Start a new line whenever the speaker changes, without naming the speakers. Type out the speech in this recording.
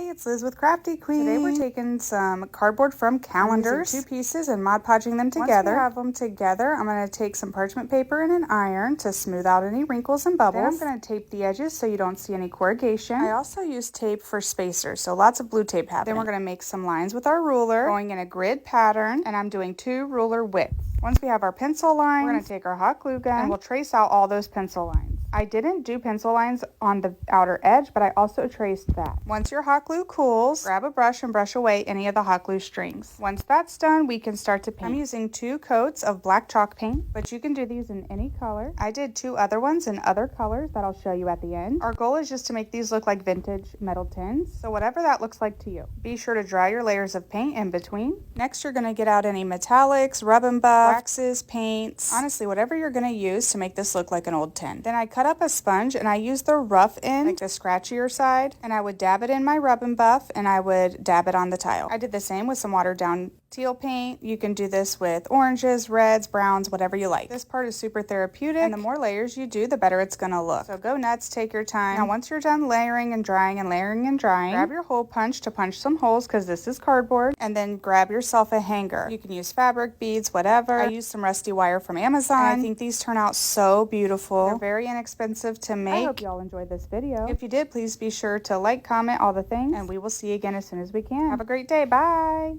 it's Liz with Crafty Queen. Today we're taking some cardboard from calendars, 2 pieces, and Mod Podging them together. Once we have them together, I'm going to take some parchment paper and an iron to smooth out any wrinkles and bubbles. Then I'm going to tape the edges so you don't see any corrugation. I also use tape for spacers, so lots of blue tape happening. Then we're going to make some lines with our ruler, going in a grid pattern, and I'm doing 2 ruler widths. Once we have our pencil lines, we're going to take our hot glue gun and we'll trace out all those pencil lines. I didn't do pencil lines on the outer edge, but I also traced that. Once your hot glue cools, grab a brush and brush away any of the hot glue strings. Once that's done, we can start to paint. I'm using 2 coats of black chalk paint, but you can do these in any color. I did 2 other ones in other colors that I'll show you at the end. Our goal is just to make these look like vintage metal tins, so whatever that looks like to you. Be sure to dry your layers of paint in between. Next, you're going to get out any metallics, rub and buff, waxes, paints, honestly, whatever you're going to use to make this look like an old tin. Then I cut up a sponge and I use the rough end, like the scratchier side, and I would dab it in my rub and buff and I would dab it on the tile. I did the same with some watered down teal paint. You can do this with oranges, reds, browns, whatever you like. This part is super therapeutic, and the more layers you do, the better it's gonna look. So go nuts, take your time. Now once you're done layering and drying and layering and drying, grab your hole punch to punch some holes because this is cardboard, and then grab yourself a hanger. You can use fabric, beads, whatever. I used some rusty wire from Amazon. And I think these turn out so beautiful. They're very inexpensive to make. I hope y'all enjoyed this video. If you did, please be sure to like, comment, all the things, and we will see you again as soon as we can. Have a great day. Bye.